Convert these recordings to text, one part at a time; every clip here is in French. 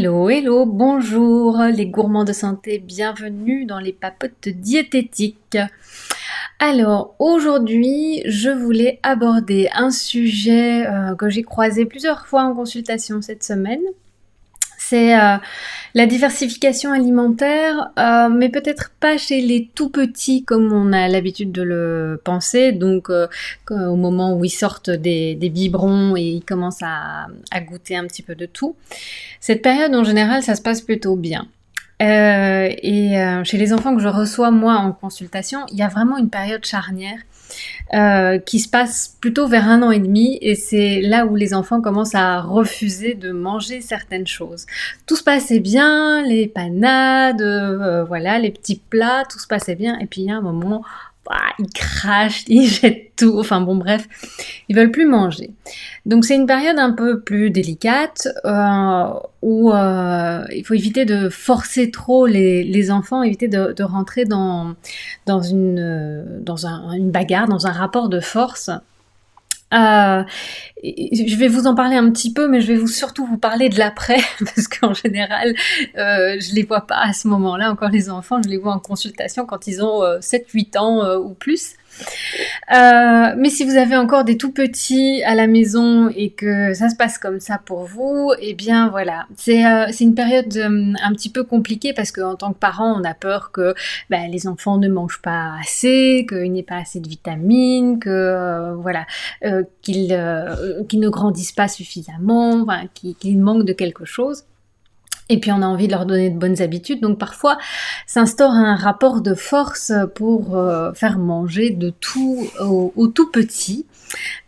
Hello, hello, bonjour les gourmands de santé, bienvenue dans les papotes diététiques. Alors aujourd'hui, je voulais aborder un sujet que j'ai croisé plusieurs fois en consultation cette semaine. C'est la diversification alimentaire, mais peut-être pas chez les tout petits comme on a l'habitude de le penser. Donc au moment où ils sortent des biberons et ils commencent à goûter un petit peu de tout. Cette période en général, ça se passe plutôt bien. Chez les enfants que je reçois moi en consultation, il y a vraiment une période charnière qui se passe plutôt vers 1 an et demi, et c'est là où les enfants commencent à refuser de manger certaines choses. Tout se passait bien, les panades, voilà, les petits plats, tout se passait bien, et puis il y a un moment, bah, ils crachent, ils jettent tout, enfin bon bref, ils veulent plus manger. Donc c'est une période un peu plus délicate où il faut éviter de forcer trop les enfants, éviter de rentrer dans une bagarre, dans un rapport de force. Euh, je vais vous en parler un petit peu, mais je vais surtout vous parler de l'après, parce qu'en général, je les vois pas à ce moment-là, encore les enfants, je les vois en consultation quand ils ont 7-8 ans ou plus. Mais si vous avez encore des tout petits à la maison et que ça se passe comme ça pour vous, eh bien voilà, c'est une période un petit peu compliquée parce qu'en tant que parent, on a peur que les enfants ne mangent pas assez, qu'il n'y ait pas assez de vitamines, que qu'ils ne grandissent pas suffisamment, enfin, qu'ils manquent de quelque chose. Et puis on a envie de leur donner de bonnes habitudes, donc parfois s'instaure un rapport de force pour faire manger de tout aux tout petits,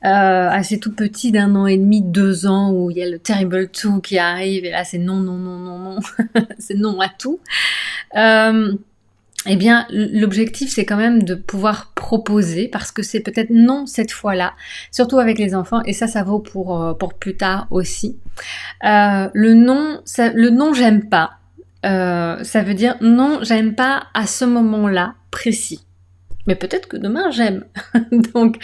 à ces tout petits d'1 an et demi, 2 ans, où il y a le terrible two qui arrive, et là c'est non, non, non, non, non, c'est non à tout. Eh bien, l'objectif, c'est quand même de pouvoir proposer, parce que c'est peut-être non cette fois-là, surtout avec les enfants, et ça vaut pour plus tard aussi. Le non j'aime pas, ça veut dire non j'aime pas à ce moment-là précis. Mais peut-être que demain j'aime. Donc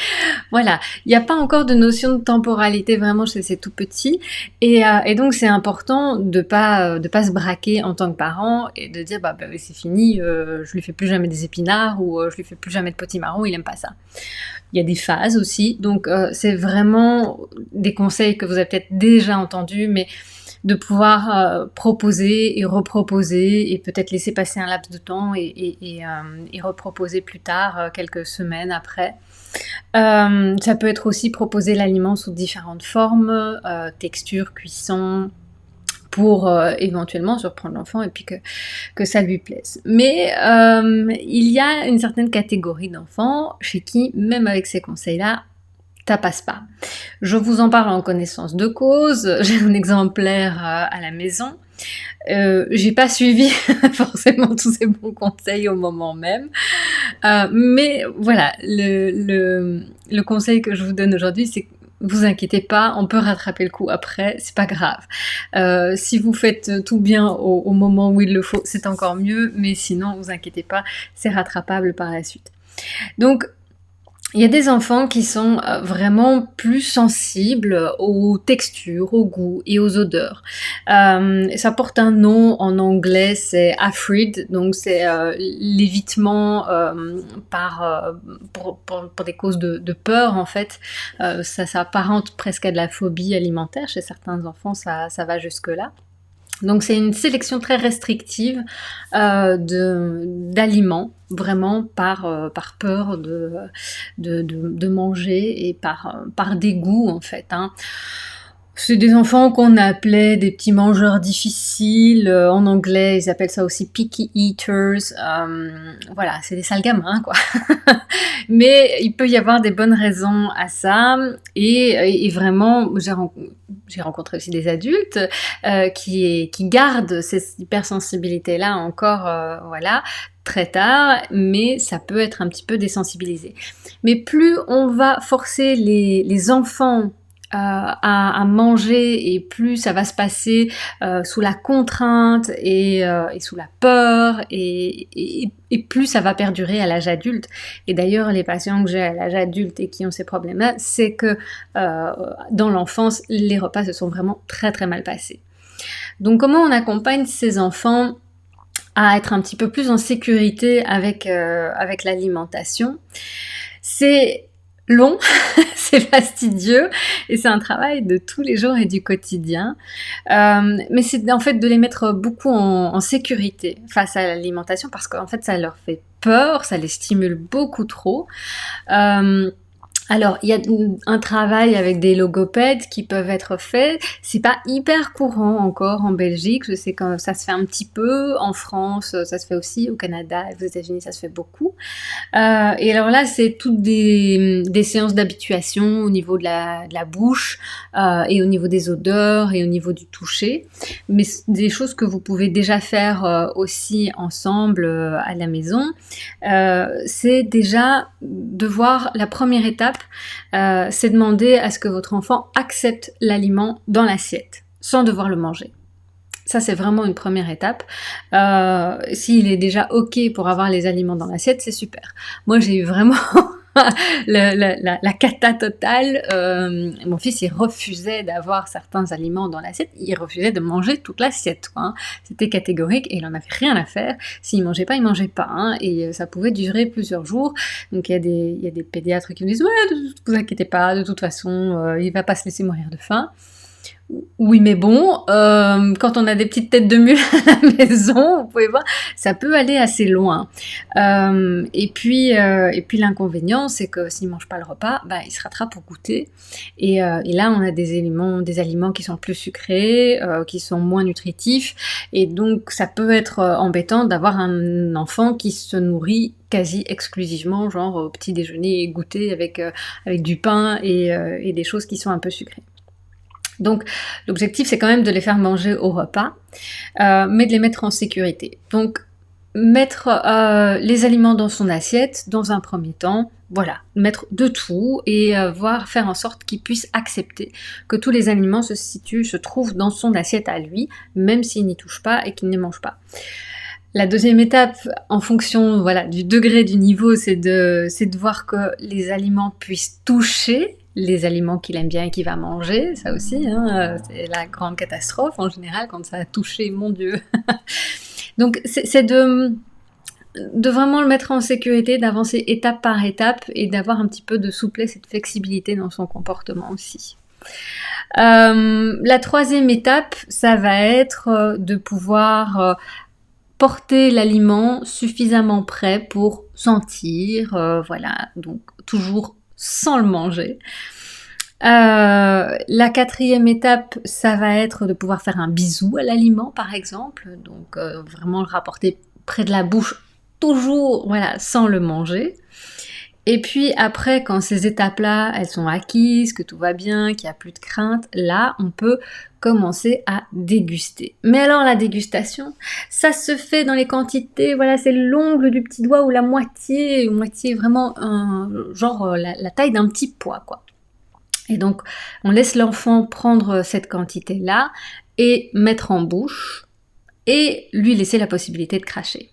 voilà, il n'y a pas encore de notion de temporalité vraiment chez ces tout petits, et donc c'est important de pas se braquer en tant que parent et de dire oui, c'est fini, je lui fais plus jamais des épinards, ou je lui fais plus jamais de potimarron, il aime pas ça. Il y a des phases aussi, donc c'est vraiment des conseils que vous avez peut-être déjà entendus, mais de pouvoir proposer et reproposer, et peut-être laisser passer un laps de temps et reproposer plus tard, quelques semaines après. Ça peut être aussi proposer l'aliment sous différentes formes, texture, cuisson, pour éventuellement surprendre l'enfant et puis que ça lui plaise. Mais il y a une certaine catégorie d'enfants chez qui, même avec ces conseils-là, ça passe pas. Je vous en parle en connaissance de cause, j'ai un exemplaire à la maison. J'ai pas suivi forcément tous ces bons conseils au moment même, mais voilà, le conseil que je vous donne aujourd'hui, c'est que vous inquiétez pas, on peut rattraper le coup après, c'est pas grave. Si vous faites tout bien au moment où il le faut, c'est encore mieux, mais sinon, vous inquiétez pas, c'est rattrapable par la suite. Donc, il y a des enfants qui sont vraiment plus sensibles aux textures, aux goûts et aux odeurs. Ça porte un nom en anglais, c'est AFRID, donc c'est l'évitement pour des causes de peur en fait. Ça s'apparente presque à de la phobie alimentaire. Chez certains enfants, ça va jusque-là. Donc c'est une sélection très restrictive d'aliments, vraiment par peur de manger, et par dégoût en fait. Hein. C'est des enfants qu'on appelait des petits mangeurs difficiles. En anglais, ils appellent ça aussi picky eaters. Voilà, c'est des sales gamins, quoi. Mais il peut y avoir des bonnes raisons à ça. Et vraiment, j'ai rencontré aussi des adultes qui gardent ces hypersensibilités-là encore, voilà, très tard, mais ça peut être un petit peu désensibilisé. Mais plus on va forcer les enfants à manger, et plus ça va se passer sous la contrainte et sous la peur, et plus ça va perdurer à l'âge adulte. Et d'ailleurs, les patients que j'ai à l'âge adulte et qui ont ces problèmes-là, c'est que dans l'enfance, les repas se sont vraiment très très mal passés. Donc comment on accompagne ces enfants à être un petit peu plus en sécurité avec l'alimentation? C'est long, c'est fastidieux et c'est un travail de tous les jours et du quotidien. Mais c'est en fait de les mettre beaucoup en sécurité face à l'alimentation parce qu'en fait ça leur fait peur, ça les stimule beaucoup trop. Euh, alors, il y a un travail avec des logopèdes qui peuvent être faits. C'est pas hyper courant encore en Belgique. Je sais que ça se fait un petit peu. En France, ça se fait aussi. Au Canada et aux États-Unis, ça se fait beaucoup. Et alors là, c'est toutes des séances d'habituation au niveau de la bouche et au niveau des odeurs et au niveau du toucher. Mais des choses que vous pouvez déjà faire aussi ensemble à la maison. C'est déjà de voir la première étape, c'est demander à ce que votre enfant accepte l'aliment dans l'assiette, sans devoir le manger. Ça, c'est vraiment une première étape. S'il est déjà OK pour avoir les aliments dans l'assiette, c'est super. Moi, j'ai eu vraiment la cata totale. Mon fils, il refusait d'avoir certains aliments dans l'assiette. Il refusait de manger toute l'assiette, quoi, hein. C'était catégorique et il en avait rien à faire. S'il mangeait pas, il mangeait pas, hein, et ça pouvait durer plusieurs jours. Donc, il y a des pédiatres qui me disent « Ouais, ne vous inquiétez pas, de toute façon, il va pas se laisser mourir de faim. » Oui, mais bon, quand on a des petites têtes de mule à la maison, vous pouvez voir, ça peut aller assez loin. Et puis l'inconvénient, c'est que s'il mange pas le repas, bah, il se rattrape pour goûter. Et là, on a des aliments qui sont plus sucrés, qui sont moins nutritifs. Et donc, ça peut être embêtant d'avoir un enfant qui se nourrit quasi exclusivement, genre au petit déjeuner et goûter avec du pain et des choses qui sont un peu sucrées. Donc l'objectif c'est quand même de les faire manger au repas, mais de les mettre en sécurité. Donc mettre les aliments dans son assiette dans un premier temps, voilà, mettre de tout et faire en sorte qu'il puisse accepter que tous les aliments se trouvent dans son assiette à lui, même s'il n'y touche pas et qu'il ne mange pas. La deuxième étape, en fonction du degré du niveau, c'est de voir que les aliments puissent toucher les aliments qu'il aime bien et qu'il va manger, ça aussi, hein, c'est la grande catastrophe en général quand ça a touché, mon Dieu. Donc c'est de vraiment le mettre en sécurité, d'avancer étape par étape et d'avoir un petit peu de souplesse et de flexibilité dans son comportement aussi. La troisième étape, ça va être de pouvoir porter l'aliment suffisamment prêt pour sentir, donc toujours sans le manger. La quatrième étape, ça va être de pouvoir faire un bisou à l'aliment, par exemple, donc vraiment le rapporter près de la bouche, toujours, sans le manger. Et puis après, quand ces étapes-là, elles sont acquises, que tout va bien, qu'il n'y a plus de crainte, là, on peut commencer à déguster. Mais alors la dégustation, ça se fait dans les quantités, c'est l'ongle du petit doigt ou la moitié vraiment, la taille d'un petit pois, quoi. Et donc, on laisse l'enfant prendre cette quantité-là et mettre en bouche et lui laisser la possibilité de cracher.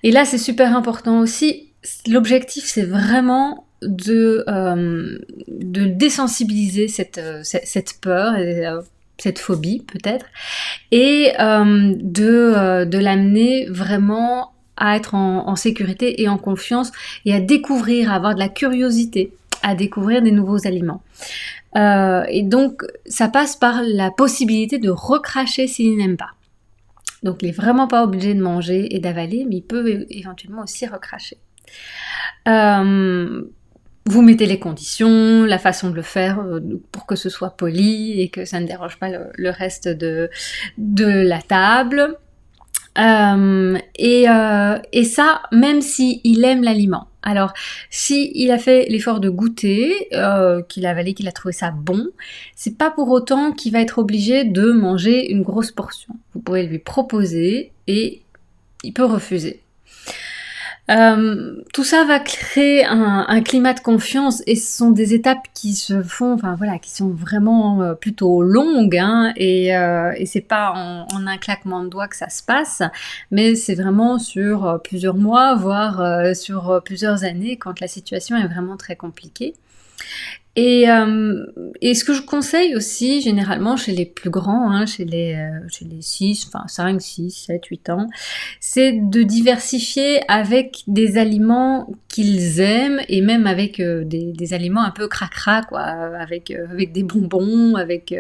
Et là, c'est super important aussi. L'objectif, c'est vraiment de désensibiliser cette peur, cette phobie peut-être, et de l'amener vraiment à être en sécurité et en confiance et à découvrir, à avoir de la curiosité, à découvrir des nouveaux aliments. Et donc, ça passe par la possibilité de recracher s'il n'aime pas. Donc, il n'est vraiment pas obligé de manger et d'avaler, mais il peut éventuellement aussi recracher. Vous mettez les conditions, la façon de le faire pour que ce soit poli et que ça ne dérange pas le reste de la table. Et ça, même s'il aime l'aliment. Alors, s'il a fait l'effort de goûter, qu'il a avalé, qu'il a trouvé ça bon, c'est pas pour autant qu'il va être obligé de manger une grosse portion. Vous pouvez lui proposer et il peut refuser. Tout ça va créer un climat de confiance et ce sont des étapes qui se font, qui sont vraiment plutôt longues, hein, et c'est pas en un claquement de doigts que ça se passe, mais c'est vraiment sur plusieurs mois, voire sur plusieurs années quand la situation est vraiment très compliquée. Et ce que je conseille aussi, généralement, chez les plus grands, hein, chez les 6, enfin 5, 6, 7, 8 ans, c'est de diversifier avec des aliments qu'ils aiment et même avec des aliments un peu cracra, quoi, avec des bonbons, avec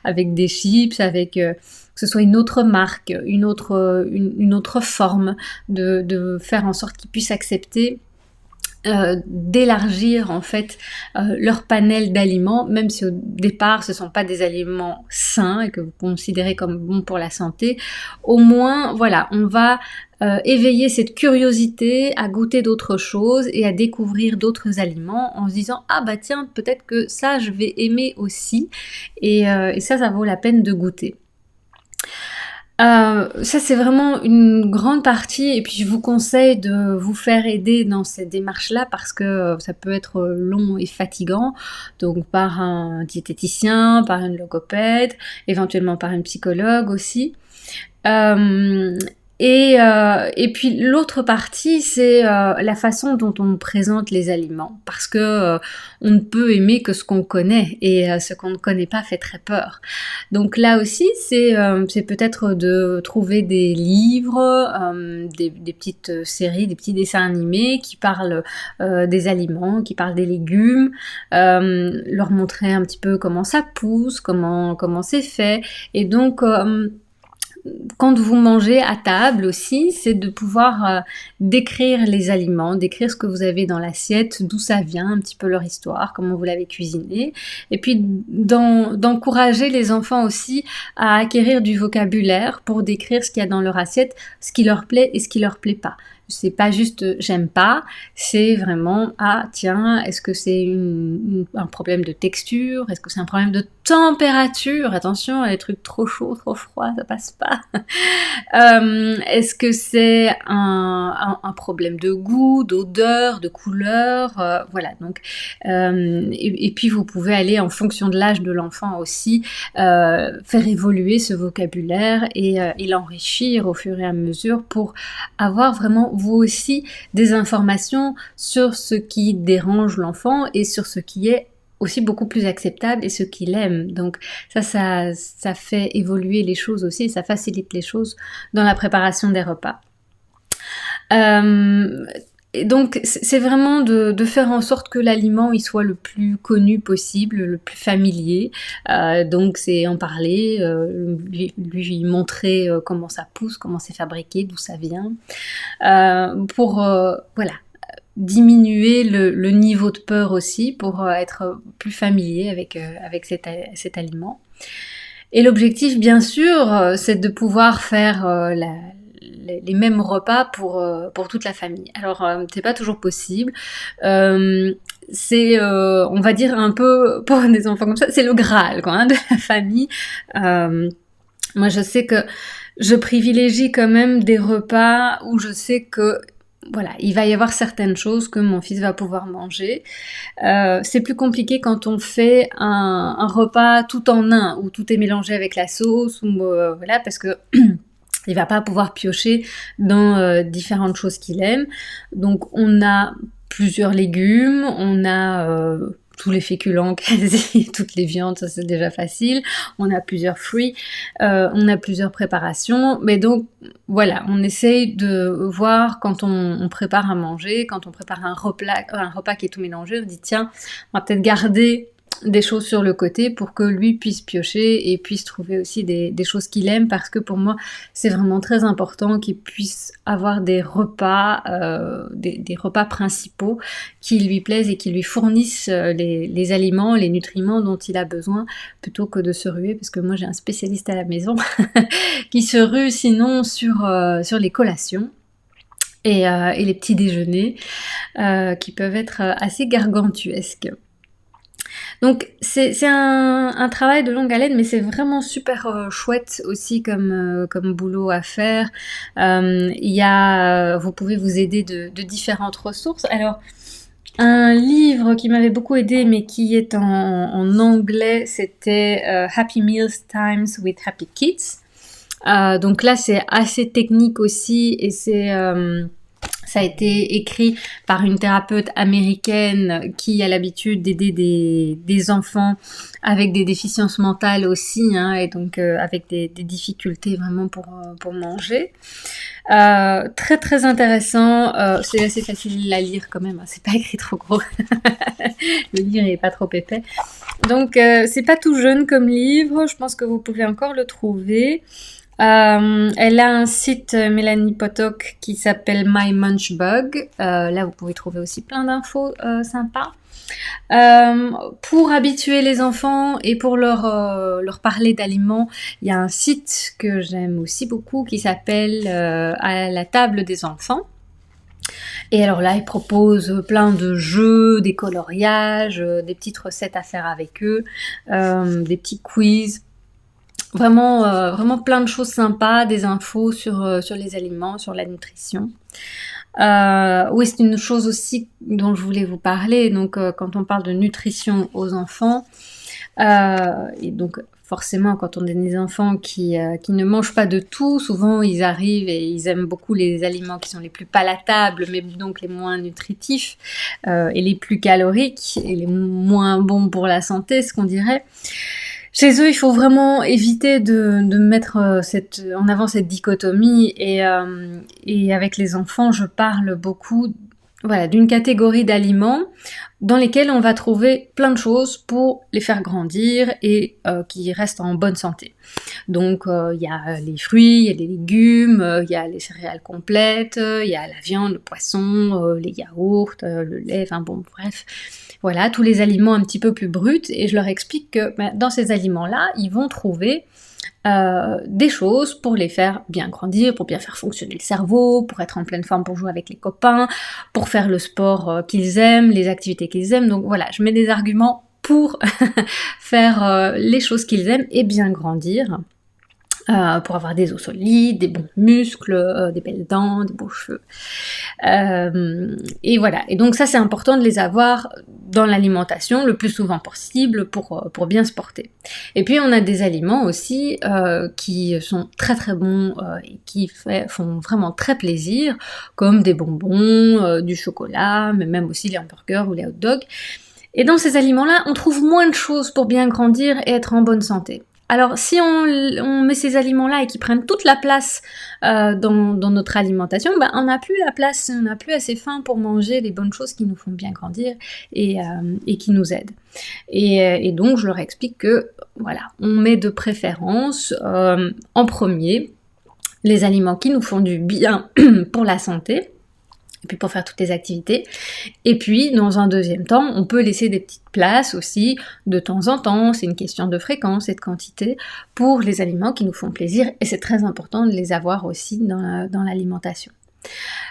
des chips, que ce soit une autre marque, une autre forme, de faire en sorte qu'ils puissent accepter d'élargir en fait leur panel d'aliments, même si au départ ce ne sont pas des aliments sains et que vous considérez comme bons pour la santé. Au moins, voilà, on va éveiller cette curiosité à goûter d'autres choses et à découvrir d'autres aliments en se disant ah bah tiens, peut-être que ça je vais aimer aussi, et ça vaut la peine de goûter. Ça c'est vraiment une grande partie, et puis je vous conseille de vous faire aider dans cette démarche-là parce que ça peut être long et fatigant, donc par un diététicien, par une logopède, éventuellement par une psychologue aussi. Euh, et puis l'autre partie, c'est la façon dont on présente les aliments, parce que on ne peut aimer que ce qu'on connaît, et ce qu'on ne connaît pas fait très peur. Donc là aussi, c'est peut-être de trouver des livres, des petites séries, des petits dessins animés qui parlent des aliments, qui parlent des légumes, leur montrer un petit peu comment ça pousse, comment c'est fait, et donc quand vous mangez à table aussi, c'est de pouvoir décrire les aliments, décrire ce que vous avez dans l'assiette, d'où ça vient, un petit peu leur histoire, comment vous l'avez cuisiné, et puis d'encourager les enfants aussi à acquérir du vocabulaire pour décrire ce qu'il y a dans leur assiette, ce qui leur plaît et ce qui leur plaît pas. C'est pas juste j'aime pas, c'est vraiment ah tiens, est-ce que c'est un problème de texture, est-ce que c'est un problème de température, attention, les trucs trop chauds, trop froids, ça passe pas. Est-ce que c'est un problème de goût, d'odeur, de couleur, voilà, donc et puis vous pouvez aller en fonction de l'âge de l'enfant aussi faire évoluer ce vocabulaire et l'enrichir au fur et à mesure pour avoir vraiment vous aussi des informations sur ce qui dérange l'enfant et sur ce qui est aussi beaucoup plus acceptable et ce qu'il aime. Donc ça fait évoluer les choses aussi et ça facilite les choses dans la préparation des repas. Et donc c'est vraiment de faire en sorte que l'aliment il soit le plus connu possible, le plus familier. Donc c'est en parler, lui montrer comment ça pousse, comment c'est fabriqué, d'où ça vient, pour voilà, diminuer le niveau de peur aussi, pour être plus familier avec cet aliment. Et l'objectif, bien sûr, c'est de pouvoir faire les mêmes repas pour toute la famille. Alors, c'est pas toujours possible. C'est, on va dire un peu, pour des enfants comme ça, c'est le Graal, quoi, hein, de la famille. Moi, je sais que je privilégie quand même des repas où je sais que voilà, il va y avoir certaines choses que mon fils va pouvoir manger. C'est plus compliqué quand on fait un repas tout en un, où tout est mélangé avec la sauce, ou voilà, parce que il va pas pouvoir piocher dans différentes choses qu'il aime. Donc on a plusieurs légumes, on a tous les féculents quasi, toutes les viandes, ça c'est déjà facile. On a plusieurs fruits, on a plusieurs préparations. Mais donc voilà, on essaye de voir quand on prépare à manger, quand on prépare un repas qui est tout mélangé, on dit tiens, on va peut-être garder des choses sur le côté pour que lui puisse piocher et puisse trouver aussi des choses qu'il aime, parce que pour moi c'est vraiment très important qu'il puisse avoir des repas des repas principaux qui lui plaisent et qui lui fournissent les aliments, les nutriments dont il a besoin, plutôt que de se ruer, parce que moi j'ai un spécialiste à la maison qui se rue sinon sur les collations et les petits déjeuners qui peuvent être assez gargantuesques. Donc c'est un travail de longue haleine, mais c'est vraiment super chouette aussi comme boulot à faire. Vous pouvez vous aider de différentes ressources. Alors, un livre qui m'avait beaucoup aidé, mais qui est en anglais, c'était Happy Meals Times with Happy Kids. Donc là, c'est assez technique aussi, et Ça a été écrit par une thérapeute américaine qui a l'habitude d'aider des enfants avec des déficiences mentales aussi, hein, et donc avec des difficultés vraiment pour manger. Très très intéressant, c'est assez facile à lire quand même, hein, c'est pas écrit trop gros. Le livre est pas trop épais. Donc c'est pas tout jeune comme livre, je pense que vous pouvez encore le trouver. Elle a un site, Mélanie Potok, qui s'appelle My Munchbug. Là, vous pouvez trouver aussi plein d'infos sympas. Pour habituer les enfants et pour leur parler d'aliments, il y a un site que j'aime aussi beaucoup qui s'appelle À la table des enfants. Et alors là, ils proposent plein de jeux, des coloriages, des petites recettes à faire avec eux, des petits quiz. Vraiment plein de choses sympas, des infos sur les aliments, sur la nutrition. Oui, c'est une chose aussi dont je voulais vous parler. Donc, quand on parle de nutrition aux enfants, et donc forcément, quand on a des enfants qui ne mangent pas de tout, souvent ils arrivent et ils aiment beaucoup les aliments qui sont les plus palatables, mais donc les moins nutritifs et les plus caloriques et les moins bons pour la santé, ce qu'on dirait. Chez eux, il faut vraiment éviter de mettre en avant cette dichotomie et avec les enfants, je parle beaucoup voilà, d'une catégorie d'aliments dans lesquels on va trouver plein de choses pour les faire grandir et qui restent en bonne santé. Donc il y a les fruits, il y a les légumes, il y a les céréales complètes, il y a la viande, le poisson, les yaourts, le lait, enfin bon, bref. Voilà, tous les aliments un petit peu plus bruts, et je leur explique que dans ces aliments-là, ils vont trouver des choses pour les faire bien grandir, pour bien faire fonctionner le cerveau, pour être en pleine forme pour jouer avec les copains, pour faire le sport qu'ils aiment, les activités qu'ils aiment. Donc voilà, je mets des arguments pour faire les choses qu'ils aiment et bien grandir. Pour avoir des os solides, des bons muscles, des belles dents, des beaux cheveux. Et voilà. Et donc ça, c'est important de les avoir dans l'alimentation le plus souvent possible pour bien se porter. Et puis on a des aliments aussi qui sont très très bons et qui font vraiment très plaisir, comme des bonbons, du chocolat, mais même aussi les hamburgers ou les hot dogs. Et dans ces aliments-là, on trouve moins de choses pour bien grandir et être en bonne santé. Alors, si on met ces aliments-là et qu'ils prennent toute la place dans notre alimentation, on n'a plus la place, on n'a plus assez faim pour manger les bonnes choses qui nous font bien grandir et qui nous aident. Et donc, je leur explique que, voilà, on met de préférence en premier les aliments qui nous font du bien pour la santé, et puis pour faire toutes les activités. Et puis, dans un deuxième temps, on peut laisser des petites places aussi, de temps en temps, c'est une question de fréquence et de quantité, pour les aliments qui nous font plaisir, et c'est très important de les avoir aussi dans l'alimentation.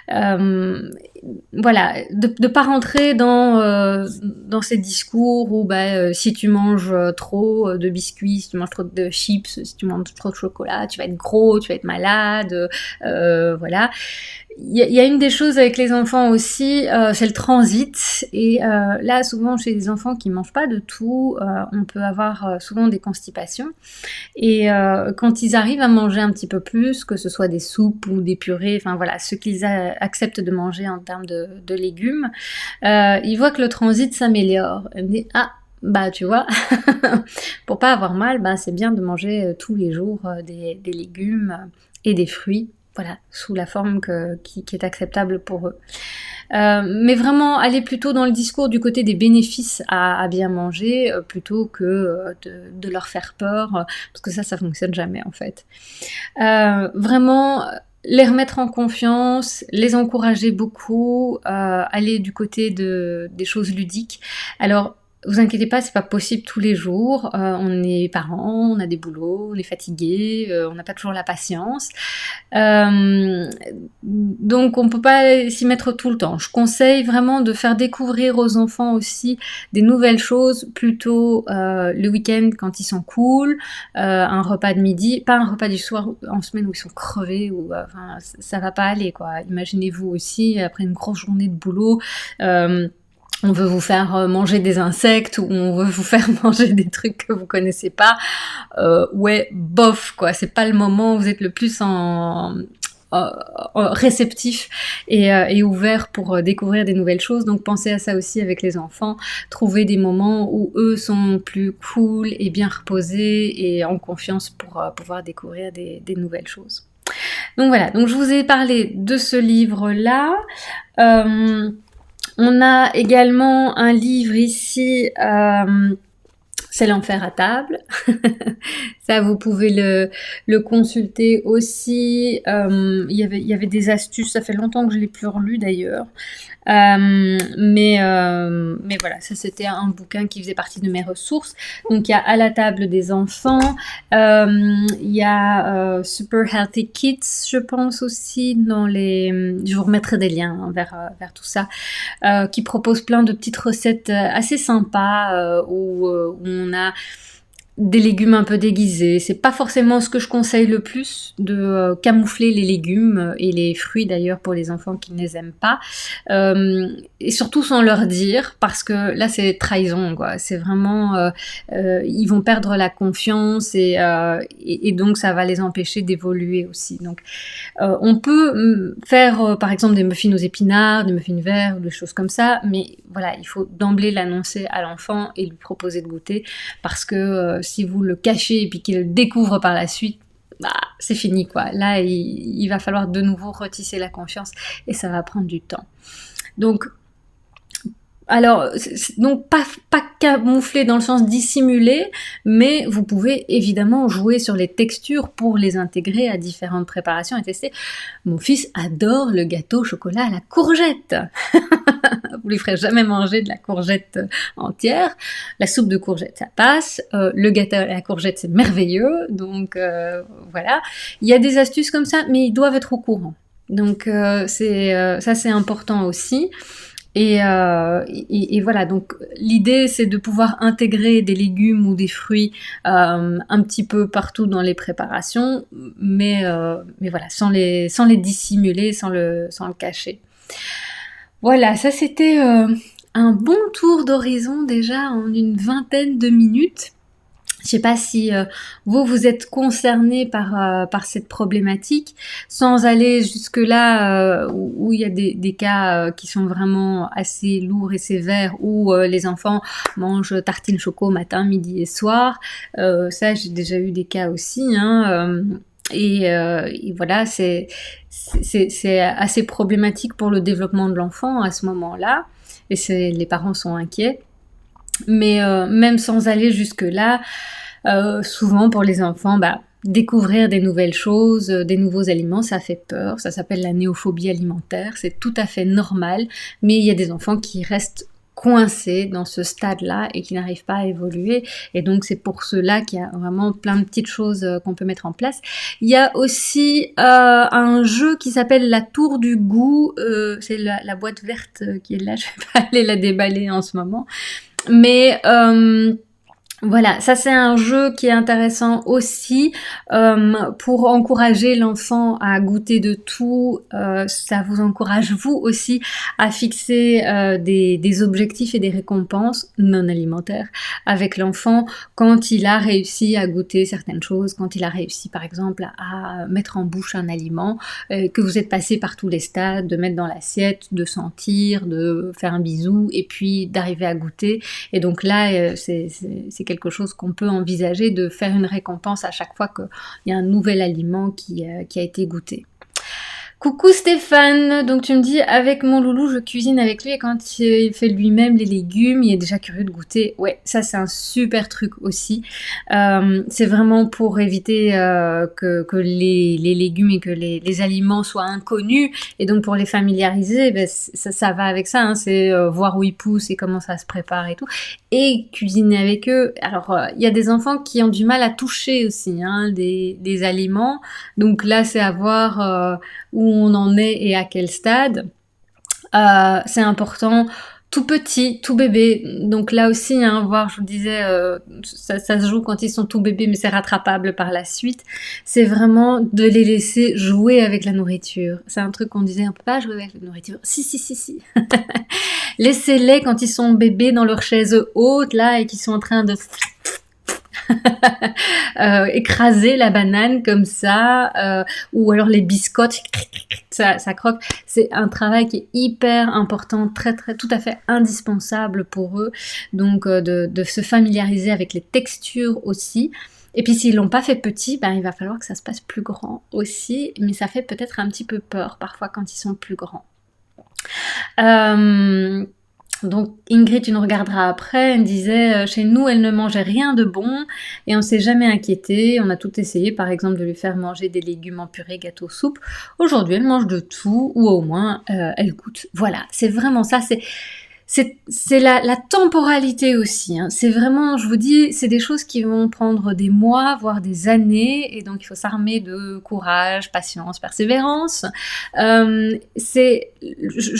Voilà, de pas rentrer dans ces discours où si tu manges trop de biscuits, si tu manges trop de chips, si tu manges trop de chocolat, tu vas être gros, tu vas être malade, voilà. Il y a une des choses avec les enfants aussi, c'est le transit, et là souvent chez les enfants qui mangent pas de tout, on peut avoir souvent des constipations, et quand ils arrivent à manger un petit peu plus, que ce soit des soupes ou des purées, enfin voilà, ce qu'ils acceptent de manger en termes de légumes, ils voient que le transit s'améliore. Ils me disent, tu vois, pour pas avoir mal, c'est bien de manger tous les jours des légumes et des fruits, voilà, sous la forme qui est acceptable pour eux. Mais vraiment aller plutôt dans le discours du côté des bénéfices à bien manger, plutôt que de leur faire peur, parce que ça fonctionne jamais en fait. Vraiment les remettre en confiance, les encourager beaucoup, aller du côté des choses ludiques. Alors, vous inquiétez pas, c'est pas possible tous les jours. On est parents, on a des boulots, on est fatigué, on n'a pas toujours la patience. Donc on peut pas s'y mettre tout le temps. Je conseille vraiment de faire découvrir aux enfants aussi des nouvelles choses, plutôt le week-end quand ils sont cool, un repas de midi, pas un repas du soir en semaine où ils sont crevés, ou ça va pas aller quoi. Imaginez-vous aussi après une grosse journée de boulot. On veut vous faire manger des insectes, ou on veut vous faire manger des trucs que vous connaissez pas. Ouais, bof, quoi. C'est pas le moment où vous êtes le plus en réceptifs et ouverts pour découvrir des nouvelles choses. Donc pensez à ça aussi avec les enfants. Trouvez des moments où eux sont plus cool et bien reposés et en confiance pour pouvoir découvrir des nouvelles choses. Donc voilà, donc je vous ai parlé de ce livre-là. On a également un livre ici, c'est l'enfer à table. Ça, vous pouvez le consulter aussi. Il y avait des astuces, ça fait longtemps que je l'ai plus relu d'ailleurs. Mais voilà, ça c'était un bouquin qui faisait partie de mes ressources. Donc il y a À la table des enfants, il y a Super Healthy Kids, je pense aussi, je vous remettrai des liens hein, vers tout ça, qui propose plein de petites recettes assez sympas où on a des légumes un peu déguisés. C'est pas forcément ce que je conseille le plus, de camoufler les légumes et les fruits d'ailleurs pour les enfants qui ne les aiment pas. Et surtout sans leur dire, parce que là c'est trahison, quoi. C'est vraiment... ils vont perdre la confiance et donc ça va les empêcher d'évoluer aussi. Donc on peut faire par exemple des muffins aux épinards, des muffins verts ou des choses comme ça, mais voilà, il faut d'emblée l'annoncer à l'enfant et lui proposer de goûter, parce que si vous le cachez et puis qu'il le découvre par la suite, bah, c'est fini quoi. Là, il va falloir de nouveau retisser la confiance et ça va prendre du temps. Donc, pas camoufler dans le sens dissimulé, mais vous pouvez évidemment jouer sur les textures pour les intégrer à différentes préparations et tester. Mon fils adore le gâteau au chocolat à la courgette. Vous lui ferez jamais manger de la courgette entière. La soupe de courgette, ça passe. Le gâteau à la courgette, c'est merveilleux. Donc voilà. Il y a des astuces comme ça, mais ils doivent être au courant. Donc ça, c'est important aussi. Et voilà, donc l'idée c'est de pouvoir intégrer des légumes ou des fruits un petit peu partout dans les préparations, mais voilà, sans les dissimuler, sans le cacher. Voilà, ça c'était un bon tour d'horizon déjà en une vingtaine de minutes. Je sais pas si vous êtes concernés par cette problématique, sans aller jusque-là où il y a des cas qui sont vraiment assez lourds et sévères, où les enfants mangent tartines choco matin, midi et soir. Ça, j'ai déjà eu des cas aussi. Hein, et voilà, c'est assez problématique pour le développement de l'enfant à ce moment-là, et les parents sont inquiets. Mais même sans aller jusque-là, souvent pour les enfants, découvrir des nouvelles choses, des nouveaux aliments, ça fait peur. Ça s'appelle la néophobie alimentaire. C'est tout à fait normal. Mais il y a des enfants qui restent coincés dans ce stade-là et qui n'arrivent pas à évoluer. Et donc c'est pour cela qu'il y a vraiment plein de petites choses qu'on peut mettre en place. Il y a aussi un jeu qui s'appelle la tour du goût. C'est la boîte verte qui est là. Je vais pas aller la déballer en ce moment. Mais voilà, ça c'est un jeu qui est intéressant aussi pour encourager l'enfant à goûter de tout. Ça vous encourage vous aussi à fixer des objectifs et des récompenses non alimentaires avec l'enfant quand il a réussi à goûter certaines choses, quand il a réussi par exemple à mettre en bouche un aliment, que vous êtes passé par tous les stades, de mettre dans l'assiette, de sentir, de faire un bisou et puis d'arriver à goûter. Et donc là, c'est quelque chose qu'on peut envisager, de faire une récompense à chaque fois qu'il y a un nouvel aliment qui a été goûté. Coucou Stéphane, donc tu me dis avec mon loulou je cuisine avec lui et quand il fait lui-même les légumes, il est déjà curieux de goûter. Ouais, ça c'est un super truc aussi. C'est vraiment pour éviter que les légumes et que les aliments soient inconnus et donc pour les familiariser, ça va avec ça, hein, c'est voir où ils poussent et comment ça se prépare et tout. Et cuisiner avec eux. Alors il y a des enfants qui ont du mal à toucher aussi hein, des aliments, donc là c'est à voir où on en est et à quel stade. C'est important, tout petit, tout bébé. Donc là aussi, hein, voir, je vous disais, ça se joue quand ils sont tout bébés, mais c'est rattrapable par la suite. C'est vraiment de les laisser jouer avec la nourriture. C'est un truc qu'on disait, on peut pas jouer avec la nourriture. Si. Laissez-les quand ils sont bébés dans leur chaise haute, là, et qu'ils sont en train de écraser la banane comme ça, ou alors les biscottes, ça croque. C'est un travail qui est hyper important, tout à fait indispensable pour eux. Donc de se familiariser avec les textures aussi. Et puis s'ils l'ont pas fait petit, ben, il va falloir que ça se passe plus grand aussi, mais ça fait peut-être un petit peu peur parfois quand ils sont plus grands. Donc Ingrid, tu nous regarderas après, elle disait chez nous elle ne mangeait rien de bon et on s'est jamais inquiété, on a tout essayé, par exemple de lui faire manger des légumes en purée, gâteau, soupe. Aujourd'hui elle mange de tout, ou au moins elle goûte. Voilà, c'est vraiment ça, c'est la temporalité aussi, hein. C'est vraiment, je vous dis, c'est des choses qui vont prendre des mois, voire des années, et donc il faut s'armer de courage, patience, persévérance. Je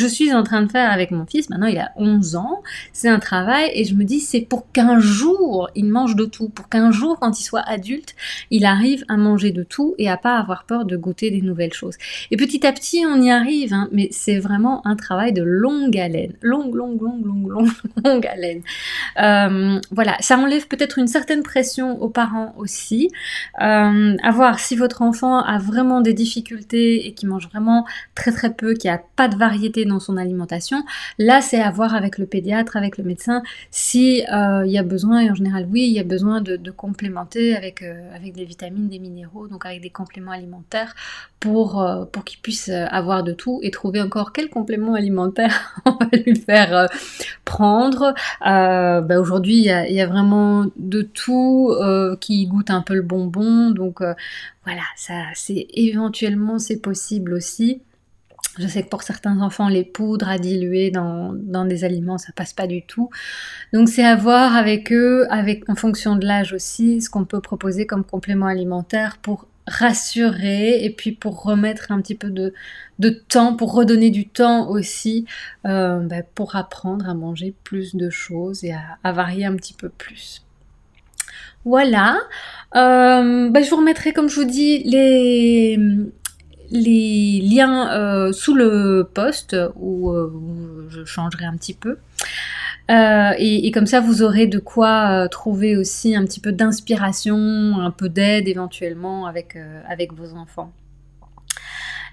suis en train de faire avec mon fils, maintenant il a 11 ans, c'est un travail, et je me dis, c'est pour qu'un jour, il mange de tout, pour qu'un jour, quand il soit adulte, il arrive à manger de tout, et à pas avoir peur de goûter des nouvelles choses. Et petit à petit, on y arrive, hein, mais c'est vraiment un travail de longue haleine, longue haleine. Voilà, ça enlève peut-être une certaine pression aux parents aussi. À voir si votre enfant a vraiment des difficultés et qui mange vraiment très peu, qui a pas de variété dans son alimentation. Là, c'est à voir avec le pédiatre, avec le médecin, si il y a besoin, et en général oui, il y a besoin de complémenter avec des vitamines, des minéraux, donc avec des compléments alimentaires pour qu'il puisse avoir de tout et trouver encore quel complément alimentaire on va lui faire prendre. Aujourd'hui, il y a vraiment de tout qui goûte un peu le bonbon, donc voilà, ça, éventuellement c'est possible aussi. Je sais que pour certains enfants, les poudres à diluer dans des aliments, ça passe pas du tout. Donc c'est à voir avec eux, en fonction de l'âge aussi, ce qu'on peut proposer comme complément alimentaire pour rassurer et puis pour remettre un petit peu de temps, pour redonner du temps aussi, pour apprendre à manger plus de choses et à varier un petit peu plus. Voilà. Je vous remettrai, comme je vous dis, les liens sous le post où je changerai un petit peu. Et comme ça, vous aurez de quoi trouver aussi un petit peu d'inspiration, un peu d'aide éventuellement avec vos enfants.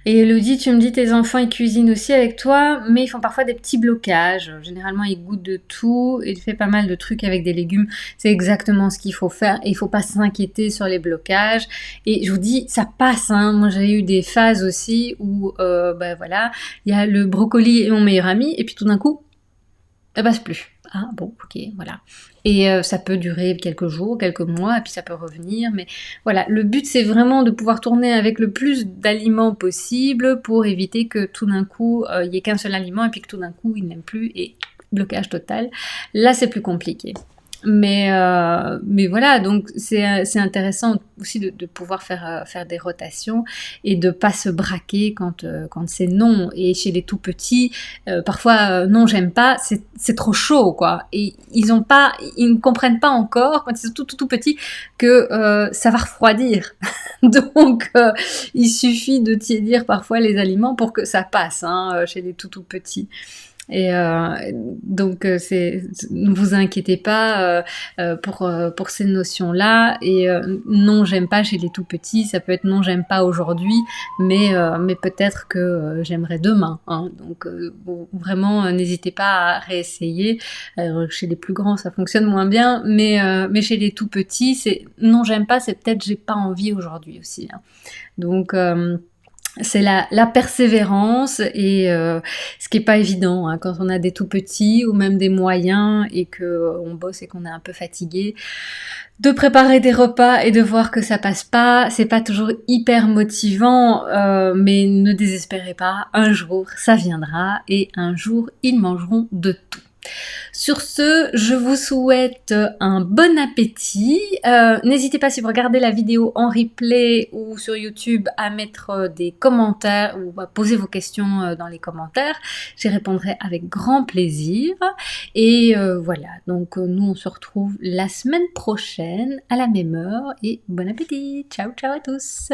Et Elodie, tu me dis tes enfants ils cuisinent aussi avec toi, mais ils font parfois des petits blocages. Généralement ils goûtent de tout et il fait pas mal de trucs avec des légumes. C'est exactement ce qu'il faut faire et il faut pas s'inquiéter sur les blocages. Et je vous dis, ça passe, hein. Moi j'ai eu des phases aussi où voilà, il y a le brocoli et mon meilleur ami et puis tout d'un coup, ça passe plus. Ah bon, ok, voilà. Et ça peut durer quelques jours, quelques mois, et puis ça peut revenir. Mais voilà, le but c'est vraiment de pouvoir tourner avec le plus d'aliments possible pour éviter que tout d'un coup, il n'y ait qu'un seul aliment et puis que tout d'un coup, il n'aime plus et blocage total. Là, c'est plus compliqué. Mais voilà, donc c'est intéressant aussi de pouvoir faire des rotations et de pas se braquer quand c'est non. Et chez les tout petits, parfois non, j'aime pas, c'est trop chaud quoi. Et ils ne comprennent pas encore quand ils sont tout petits que ça va refroidir. Donc il suffit de tiédir parfois les aliments pour que ça passe, hein, chez les tout petits. Et donc ne vous inquiétez pas pour ces notions-là. Et non, j'aime pas chez les tout petits, ça peut être non, j'aime pas aujourd'hui, mais peut-être que j'aimerais demain, hein. Donc vraiment, n'hésitez pas à réessayer. Chez les plus grands, ça fonctionne moins bien, mais chez les tout petits, c'est non, j'aime pas, c'est peut-être j'ai pas envie aujourd'hui aussi, hein. Donc c'est la persévérance et ce qui est pas évident, hein, quand on a des tout petits ou même des moyens et que on bosse et qu'on est un peu fatigué, de préparer des repas et de voir que ça passe pas, c'est pas toujours hyper motivant, mais ne désespérez pas, un jour ça viendra et un jour ils mangeront de tout. Sur ce, je vous souhaite un bon appétit. N'hésitez pas, si vous regardez la vidéo en replay ou sur YouTube, à mettre des commentaires ou à poser vos questions dans les commentaires. J'y répondrai avec grand plaisir. Et voilà, donc nous on se retrouve la semaine prochaine à la même heure et bon appétit. Ciao, ciao à tous.